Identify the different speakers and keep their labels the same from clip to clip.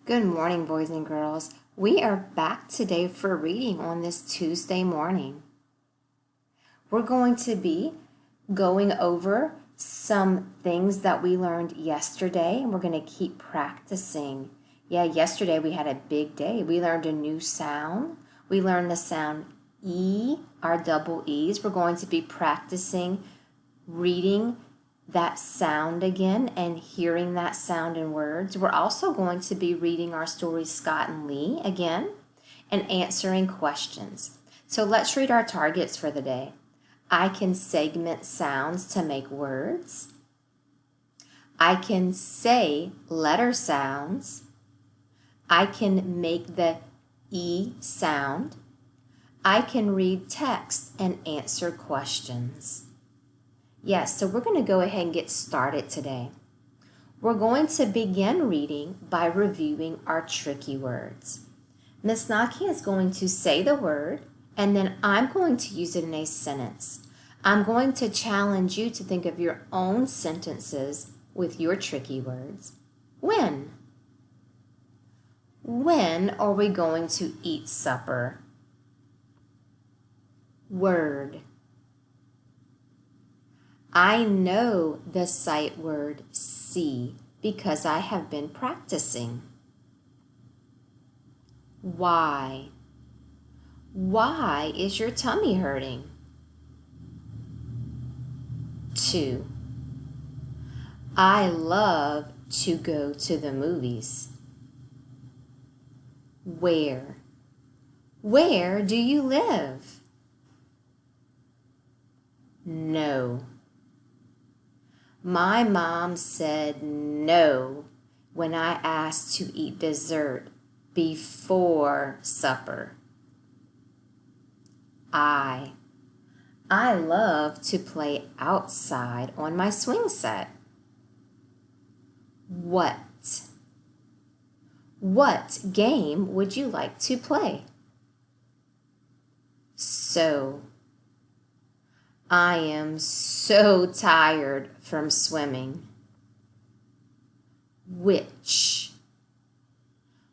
Speaker 1: Good morning, boys and girls. We are back today for reading on this Tuesday morning. We're going to be going over some things that we learned yesterday, and we're going to keep practicing. Yesterday we had a big day. We learned a new sound. We learned the sound E, our double E's. We're going to be practicing reading that sound again and hearing that sound in words. We're also going to be reading our story Scott and Lee again and answering questions. So let's read our targets for the day. I can segment sounds to make words. I can say letter sounds. I can make the E sound. I can read text and answer questions. Yes, so we're going to go ahead and get started today. We're going to begin reading by reviewing our tricky words. Miss Naki is going to say the word, and then I'm going to use it in a sentence. I'm going to challenge you to think of your own sentences with your tricky words. When? When are we going to eat supper? Word. I know the sight word see because I have been practicing. Why? Why is your tummy hurting? 2. I love to go to the movies. Where? Where do you live? No. My mom said no when I asked to eat dessert before supper. I love to play outside on my swing set. What? What game would you like to play? So. I am so tired from swimming. Which?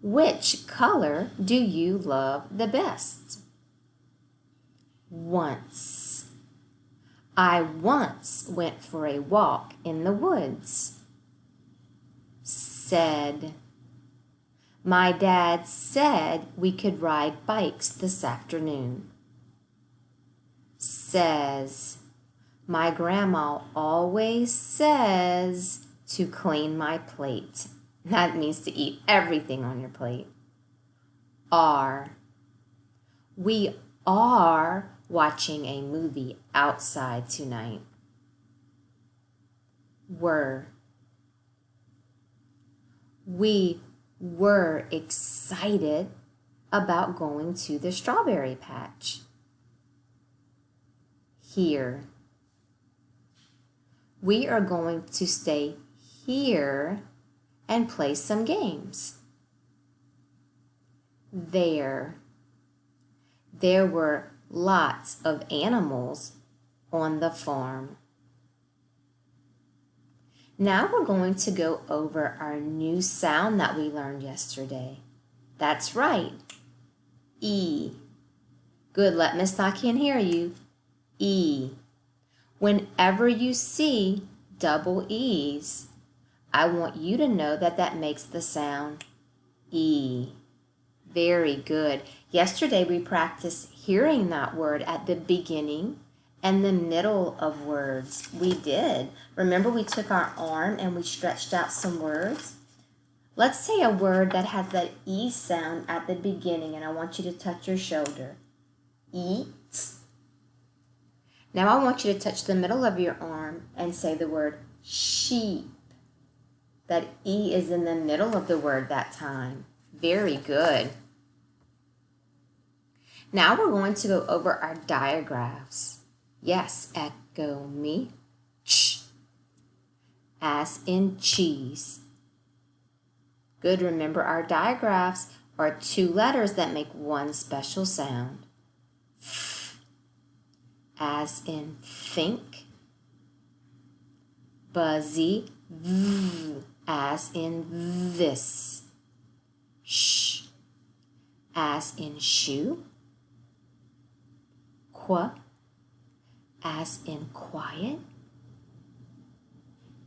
Speaker 1: Which color do you love the best? Once. I once went for a walk in the woods. Said. My dad said we could ride bikes this afternoon. Says. My grandma always says to clean my plate. That means to eat everything on your plate. Are. We are watching a movie outside tonight. Were. We were excited about going to the strawberry patch. Here. We are going to stay here and play some games. There. There were lots of animals on the farm. Now we're going to go over our new sound that we learned yesterday. That's right. E. Good, let Miss Naki hear you. E. Whenever you see double E's, I want you to know that makes the sound E. Very good. Yesterday we practiced hearing that word at the beginning and the middle of words. We did. Remember we took our arm and we stretched out some words? Let's say a word that has that E sound at the beginning, and I want you to touch your shoulder. Eat. Now I want you to touch the middle of your arm and say the word sheep. That E is in the middle of the word that time. Very good. Now we're going to go over our diagraphs. Yes, echo me. Ch. As in cheese. Good, remember our diagraphs are 2 letters that make one special sound. As in think. Buzzy, v, as in this. as in shoe. Qu as in quiet.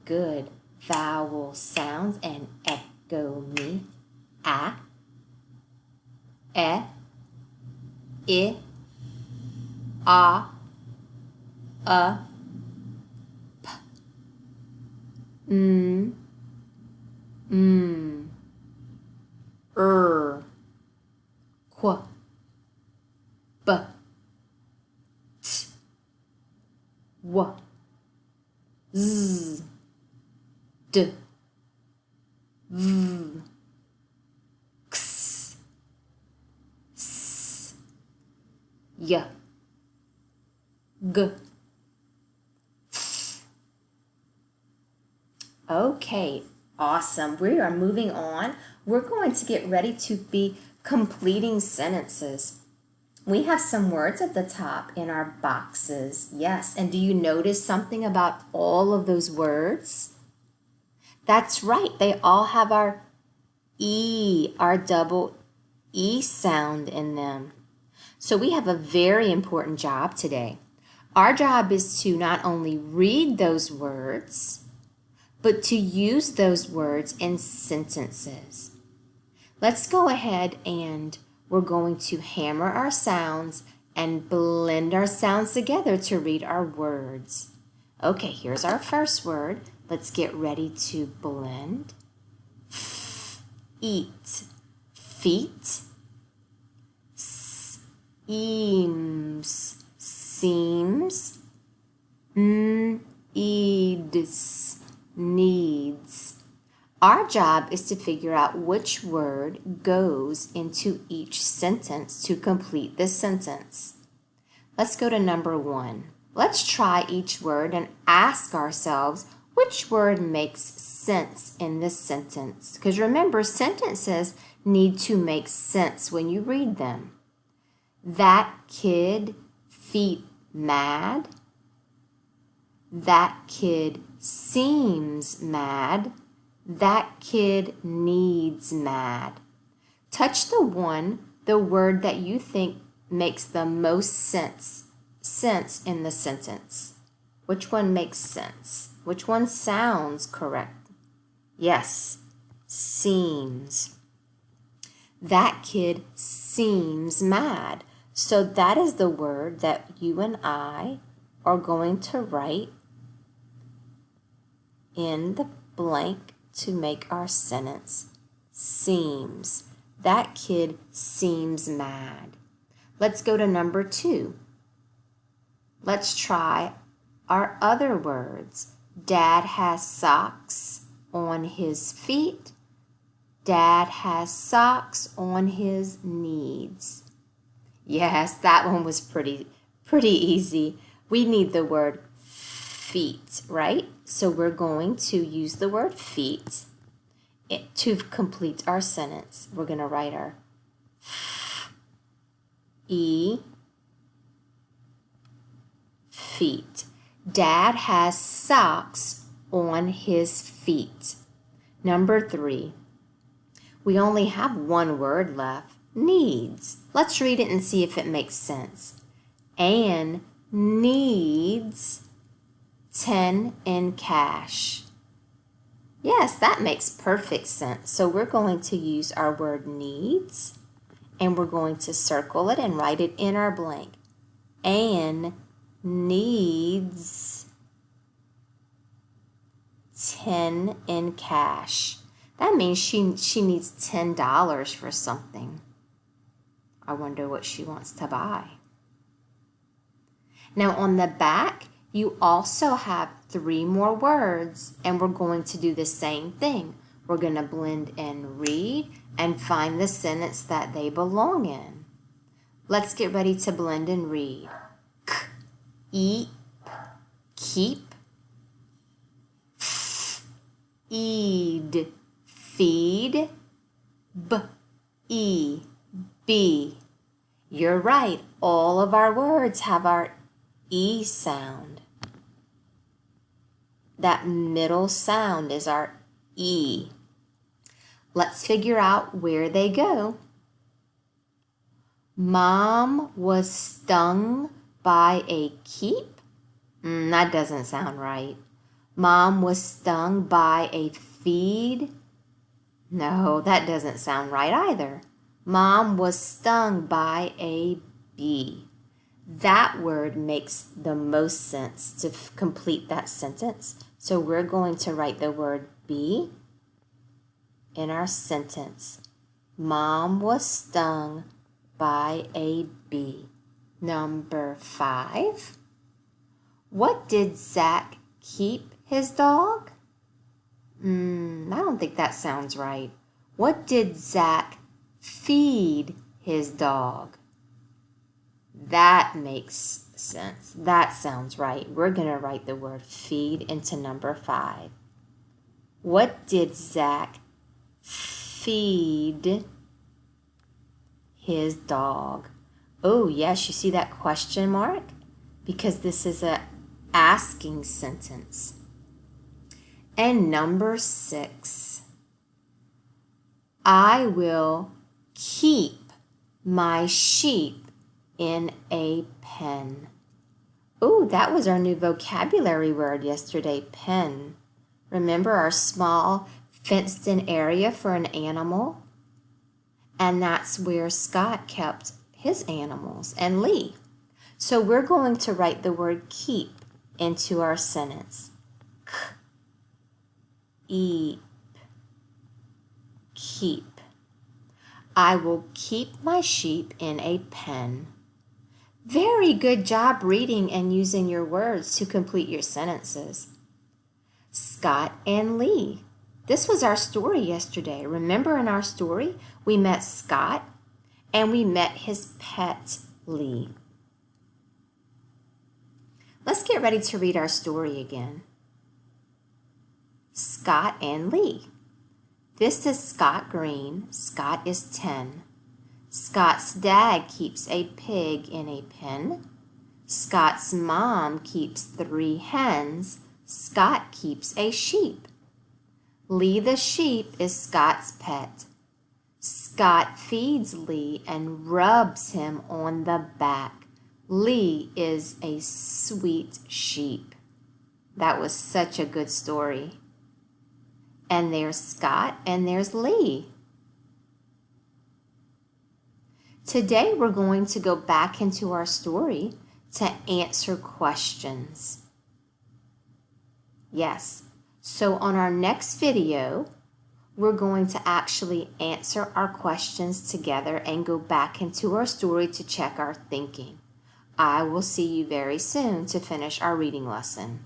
Speaker 1: Good. Vowel sounds and echo me. A, e, I, a, p, qu, b, t, w, z, d, v, x, s, y, g. Okay, awesome. We are moving on. We're going to get ready to be completing sentences. We have some words at the top in our boxes. Yes, and do you notice something about all of those words? That's right. They all have our E, our double E sound in them. So we have a very important job today. Our job is to not only read those words, but to use those words in sentences. Let's go ahead and we're going to hammer our sounds and blend our sounds together to read our words. Okay, here's our first word. Let's get ready to blend. Eat, feet. Seems, seems. Needs, needs. Our job is to figure out which word goes into each sentence to complete the sentence. Let's go to number 1. Let's try each word and ask ourselves which word makes sense in this sentence. Because remember, sentences need to make sense when you read them. That kid feet mad. That kid seems mad. That kid needs mad. Touch the word that you think makes the most sense in the sentence. Which one makes sense? Which one sounds correct? Yes, seems. That kid seems mad. So that is the word that you and I are going to write in the blank to make our sentence. Seems. That kid seems mad. Let's go to number 2. Let's try our other words. Dad has socks on his feet. Dad has socks on his needs. Yes, that one was pretty easy. We need the word feet, right? So we're going to use the word feet to complete our sentence. We're going to write our E, feet. Dad has socks on his feet. Number 3. We only have one word left. Needs. Let's read it and see if it makes sense. Anne needs 10 in cash. Yes, that makes perfect sense. So we're going to use our word needs and we're going to circle it and write it in our blank. Anne needs 10 in cash. That means she needs $10 for something. I wonder what she wants to buy. Now on the back, you also have 3 more words, and we're going to do the same thing. We're going to blend and read and find the sentence that they belong in. Let's get ready to blend and read. K, eat, keep. F, eed, feed. B, e, be. You're right. All of our words have our E sound. That middle sound is our E. Let's figure out where they go. Mom was stung by a keep? That doesn't sound right. Mom was stung by a feed? No, that doesn't sound right either. Mom was stung by a bee. That word makes the most sense to complete that sentence. So we're going to write the word bee in our sentence. Mom was stung by a bee. Number 5. What did Zach keep his dog? I don't think that sounds right. What did Zach feed his dog? That makes sense. That sounds right. We're going to write the word feed into number 5. What did Zach feed his dog? Oh, yes, you see that question mark? Because this is a asking sentence. And number 6, I will keep my sheep in a pen. Oh, that was our new vocabulary word yesterday, pen. Remember our small fenced-in area for an animal? And that's where Scott kept his animals, and Lee. So we're going to write the word keep into our sentence. Keep. Keep. I will keep my sheep in a pen. Very good job reading and using your words to complete your sentences. Scott and Lee. This was our story yesterday. Remember in our story, we met Scott and we met his pet, Lee. Let's get ready to read our story again. Scott and Lee. This is Scott Green. Scott is 10. Scott's dad keeps a pig in a pen. Scott's mom keeps 3 hens. Scott keeps a sheep. Lee the sheep is Scott's pet. Scott feeds Lee and rubs him on the back. Lee is a sweet sheep. That was such a good story. And there's Scott and there's Lee. Today we're going to go back into our story to answer questions. Yes, so on our next video, we're going to actually answer our questions together and go back into our story to check our thinking. I will see you very soon to finish our reading lesson.